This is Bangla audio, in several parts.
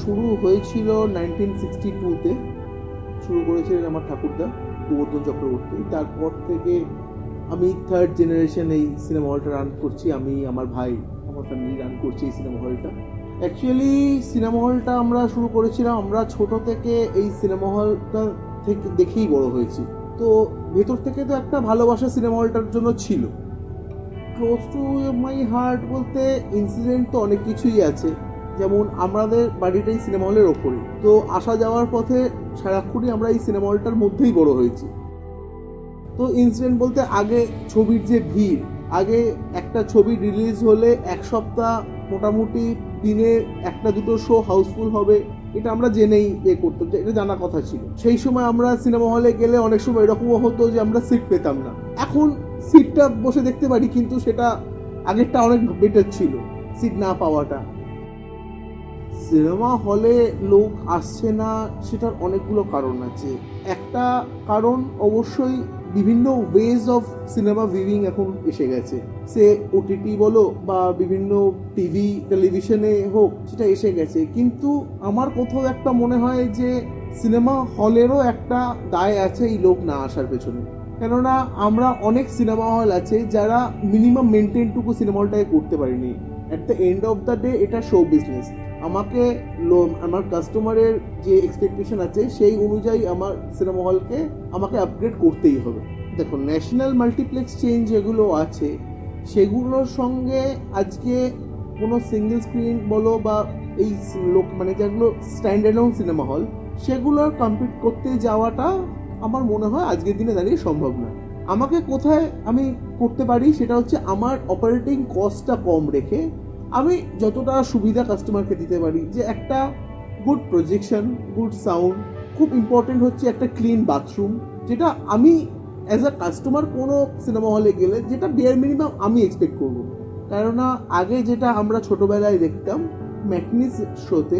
শুরু হয়েছিল 1962-তে, শুরু করেছিলেন আমার ঠাকুরদা গোবর্ধন চক্রবর্তী। তারপর থেকে আমি থার্ড জেনারেশন এই সিনেমা হলটা রান করছি। আমি, আমার ভাই, আমার ফ্যামিলি রান করছি এই সিনেমা হলটা। অ্যাকচুয়ালি সিনেমা হলটা আমরা শুরু করেছিলাম, আমরা ছোট থেকে এই সিনেমা হলটা থেকে দেখেই বড় হয়েছি। তো ভেতর থেকে তো একটা ভালোবাসা সিনেমা হলটার জন্য ছিল। ক্লোজ টু মাই হার্ট বলতে ইনসিডেন্ট তো অনেক কিছুই আছে, যেমন আমাদের বাড়িটাই সিনেমা হলের ওপরে, তো আসা যাওয়ার পথে সারাক্ষণই আমরা এই সিনেমা হলটার মধ্যেই বড় হয়েছি। তো ইনসিডেন্ট বলতে আগে ছবির যে ভিড়, আগে একটা ছবি রিলিজ হলে এক সপ্তাহ মোটামুটি দিনে একটা দুটো শো হাউসফুল হবে, এটা আমরা জেনেই করতাম, এটা জানা কথা ছিল। সেই সময় আমরা সিনেমা হলে গেলে অনেক সময় এরকমও হতো যে আমরা সিট পেতাম না। এখন সিটটা বসে দেখতে পারি, কিন্তু সেটা আগেরটা অনেক বেটার ছিল সিট না পাওয়াটা। সিনেমা হলে লোক আসছে না সেটার অনেকগুলো কারণ আছে। একটা কারণ অবশ্যই বিভিন্ন ওয়েজ অফ সিনেমা ভিউইং এখন এসে গেছে, সে ওটিটি বলো বা বিভিন্ন টিভি টেলিভিশনে হোক, সেটা এসে গেছে। কিন্তু আমার কোথাও একটা মনে হয় যে সিনেমা হলেরও একটা দায় আছে এই লোক না আসার পেছনে। কেননা আমরা অনেক সিনেমা হল আছে যারা মিনিমাম মেনটেনটুকু সিনেমা হলটাকে করতে পারিনি। At the end of the day এটা শো বিজনেস। আমাকে আমার কাস্টমারের যে এক্সপেকটেশন আছে সেই অনুযায়ী আমার সিনেমা হলকে আমাকে আপগ্রেড করতেই হবে। দেখো, ন্যাশনাল মাল্টিপ্লেক্স চেইন যেগুলো আছে সেগুলোর সঙ্গে আজকে কোনো সিঙ্গেল স্ক্রিন বলো বা এই লোক মানে যেগুলো স্ট্যান্ডার্ড সিনেমা হল, সেগুলোর কম্পিট করতে যাওয়াটা আমার মনে হয় আজকের দিনে দাঁড়িয়ে সম্ভব না। আমাকে কোথায় আমি করতে পারি সেটা হচ্ছে আমার অপারেটিং কস্টটা কম রেখে আমি যতটা সুবিধা কাস্টমারকে দিতে পারি, যে একটা গুড প্রজেকশন, গুড সাউন্ড, খুব ইম্পর্টেন্ট হচ্ছে একটা ক্লিন বাথরুম, যেটা আমি অ্যাজ আ কাস্টমার কোনো সিনেমা হলে গেলে যেটা বেয়ার মিনিমাম আমি এক্সপেক্ট করবো। কেননা আগে যেটা আমরা ছোটোবেলায় দেখতাম ম্যাটনি শোতে,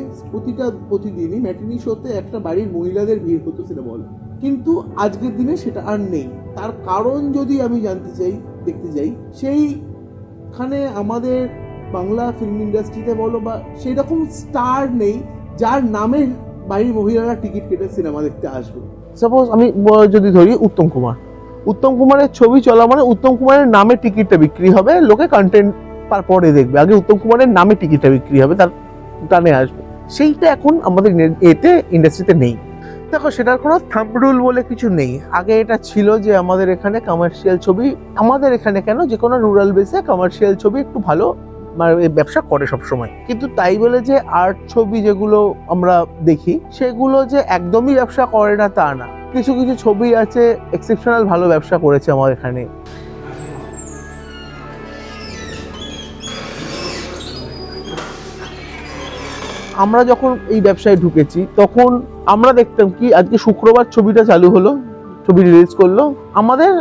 প্রতিদিনই ম্যাটনি শোতে একটা বাড়ির মহিলাদের ভিড় হতো সিনেমা হলে, কিন্তু আজকের দিনে সেটা আর নেই। তার কারণ যদি আমি জানতে চাই, দেখতে যাই, সেইখানে আমাদের বাংলা ফিল্ম ইন্ডাস্ট্রিতে বলো বা সেই রকম স্টার নেই যার নামে বাড়ির মহিলারা টিকিট কেটে সিনেমা দেখতে আসবে। সাপোজ আমি যদি ধরি উত্তম কুমারের ছবি চলা মানে উত্তম কুমারের নামে টিকিটটা বিক্রি হবে, লোকে কন্টেন্ট পরে দেখবে, আগে উত্তম কুমারের নামে টিকিটটা বিক্রি হবে, তার টানে আসবে। সেইটা এখন আমাদের ইন্ডাস্ট্রিতে নেই। দেখো, সেটার কোনো থাম্ব রুল বলে কিছু নেই। আগে এটা ছিল যে আমাদের এখানে কমার্শিয়াল ছবি, আমাদের এখানে কেন যে কোনো রুরাল বেসে কমার্শিয়াল ছবি একটু ভালো ব্যবসা করে সব সময়, কিন্তু তাই বলে যে আর্ট ছবি যেগুলো আমরা দেখি সেগুলো যে একদমই ব্যবসা করে না তা না। কিছু কিছু ছবি আছে এক্সেপশনাল ভালো ব্যবসা করেছে আমার এখানে। আমরা যখন এই ব্যবসায় ঢুকেছি তখন আমরা দেখতাম কি, আজকে শুক্রবার ছবিটা চালু হলো, ছবি রিলিজ করলো, আমাদের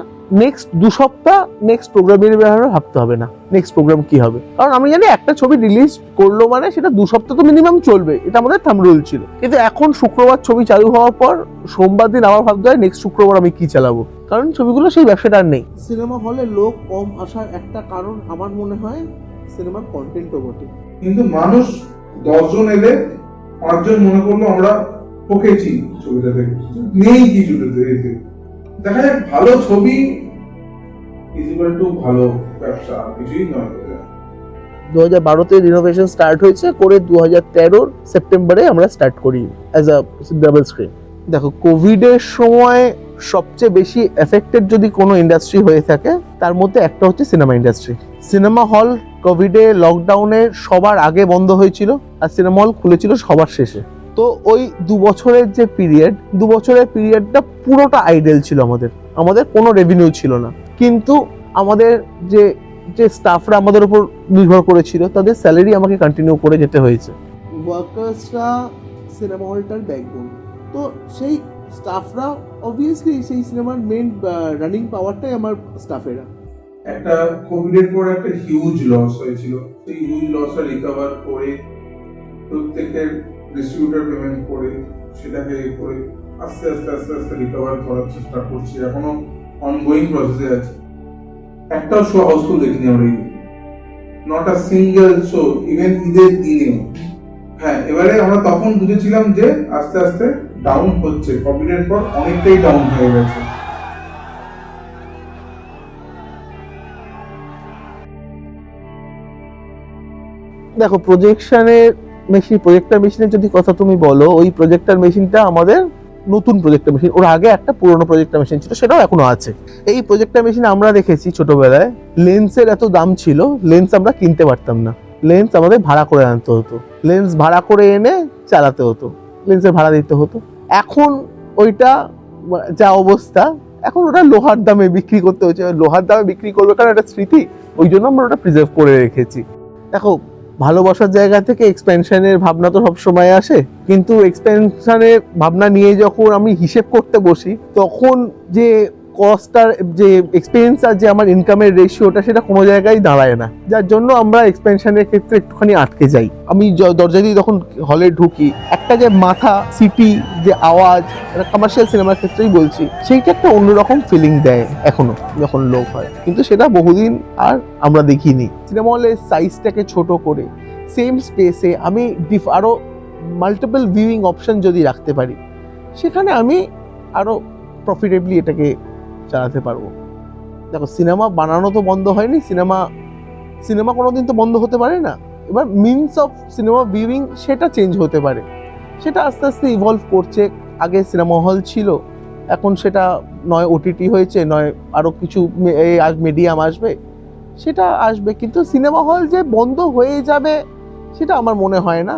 নেক্সট 2 সপ্তাহ নেক্সট প্রোগ্রামের ব্যাপারে ভাবতে হবে না নেক্সট প্রোগ্রাম কি হবে, কারণ আমি জানি একটা ছবি রিলিজ করলো মানে সেটা 2 সপ্তাহ তো মিনিমাম চলবে, এটা আমাদের থাম্ব রুল ছিল। কিন্তু এখন শুক্রবার ছবি চালু হওয়ার পর সোমবার দিন আবার ভাবতে হয় নেক্সট শুক্রবার আমি কি চালাবো, কারণ ছবিগুলো সেই ব্যবসাটা আর নেই। সিনেমা হলে লোক কম আসার একটা কারণ আমার মনে হয় সিনেমার কন্টেন্টও বটে। কিন্তু মানুষ 10 জন এলে 5 জন মনে করলো আমরা ঠকেছি ছবিটা দেখে, নেই কিছুতে দেখা যায় ভালো ছবি ইকুয়াল টু ভালো ব্যবসা, কিছুই নয়। 2012-তে রিনোভেশন স্টার্ট হয়েছে, করে 2013 সেপ্টেম্বরে আমরা স্টার্ট করি অ্যাজ আ ডাবল স্ক্রিন। দেখো, কোভিডের সময় সবচেয়ে বেশি এফেক্টেড যদি কোনো ইন্ডাস্ট্রি হয়ে থাকে তার মধ্যে একটা হচ্ছে সিনেমা ইন্ডাস্ট্রি। সিনেমা হল কোভিডে লকডাউনে সবার আগে বন্ধ হয়েছিল আর সিনেমা হল খুলেছিল সবার শেষে। তো ওই 2 বছরের যে পিরিয়ডটা পুরোটা আইডেল ছিল, আমাদের কোনো রেভিনিউ ছিল না, কিন্তু আমাদের যে স্টাফরা আমাদের উপর নির্ভর করেছিল তাদের স্যালারি আমাকে কন্টিনিউ করে যেতে হয়েছে। ওয়ার্কার্সরা সিনেমা হলটার ব্যাকবোন, তো সেই স্টাফরা অবভিয়াসলি সেই সিনেমার মেন রানিং পাওয়ারটাই আমার স্টাফেরা। একটা কোভিডের পর একটা হিউজ লস হয়েছিল, সেই হিউজ লসটা রিকভার করে প্রত্যেকের ডিস্ট্রিবিউটর পেমেন্ট করে সেটাকে করে আস্তে আস্তে রিকভার করার চেষ্টা করছি, এখনো অনগোয়িং প্রসেসে আছে। একটাও শো হাউসফুল দেখিনি আমরা, not a single show, even ঈদের দিনে হ্যাঁ, এবারে আমরা তখন বুঝেছিলাম যে আস্তে আস্তে ডাউন হচ্ছে, কোভিডের পর অনেকটাই ডাউন হয়ে গেছে। দেখো, প্রজেক্টর মেশিনের যদি কথা তুমি বলো, ওই প্রজেক্টর মেশিনটা আমাদের নতুন প্রজেক্টর মেশিন। ওর আগে একটা পুরনো প্রজেক্টর মেশিন ছিল, সেটাও এখনো আছে। এই প্রজেক্টর মেশিন আমরা দেখেছি ছোটবেলায়, লেন্সের এত দাম ছিল, লেন্স আমরা কিনতে পারতাম না, লেন্স আমাদের ভাড়া করে আনতে হতো, লেন্স ভাড়া করে এনে চালাতে হতো, লেন্সের ভাড়া দিতে হতো। এখন ওইটা যা অবস্থা, এখন ওটা লোহার দামে বিক্রি করতে হচ্ছে। লোহার দামে বিক্রি করবে কারণ এটা স্মৃতি, ওই জন্য আমরা ওটা প্রিজার্ভ করে রেখেছি। দেখো, ভালোবাসার জায়গা থেকে এক্সপেনশনের ভাবনা তো সবসময় আসে, কিন্তু এক্সপেনশনের ভাবনা নিয়ে যখন আমি হিসেব করতে বসি, তখন যে কস্ট আর যে এক্সপেন্স আর যে আমার ইনকামের রেশিওটা, সেটা কোনো জায়গায় দাঁড়ায় না, যার জন্য আমরা এক্সপেনশনের ক্ষেত্রে একটুখানি আটকে যাই। আমি দরজা দিয়ে যখন হলে ঢুকি, একটা যে মাথা সিটি, যে আওয়াজ, কমার্শিয়াল সিনেমার ক্ষেত্রেই বলছি, সেইটা একটা অন্যরকম ফিলিং দেয় এখনো যখন লোক হয়, কিন্তু সেটা বহুদিন আর আমরা দেখিনি। সিনেমা হলের সাইজটাকে ছোট করে সেম স্পেসে আমি আরো মাল্টিপল ভিউইং অপশন যদি রাখতে পারি, সেখানে আমি আরো প্রফিটেবলি এটাকে চালাতে পারবো। দেখো, সিনেমা বানানো তো বন্ধ হয়নি, সিনেমা কোনোদিন তো বন্ধ হতে পারে না। এবার মিনস অফ সিনেমা ভিউইং সেটা চেঞ্জ হতে পারে, সেটা আস্তে আস্তে ইভলভ করছে। আগে সিনেমা হল ছিল, এখন সেটা নয় ওটিটি হয়েছে, নয় আরও কিছু মিডিয়াম আসবে, সেটা আসবে, কিন্তু সিনেমা হল যে বন্ধ হয়ে যাবে সেটা আমার মনে হয় না।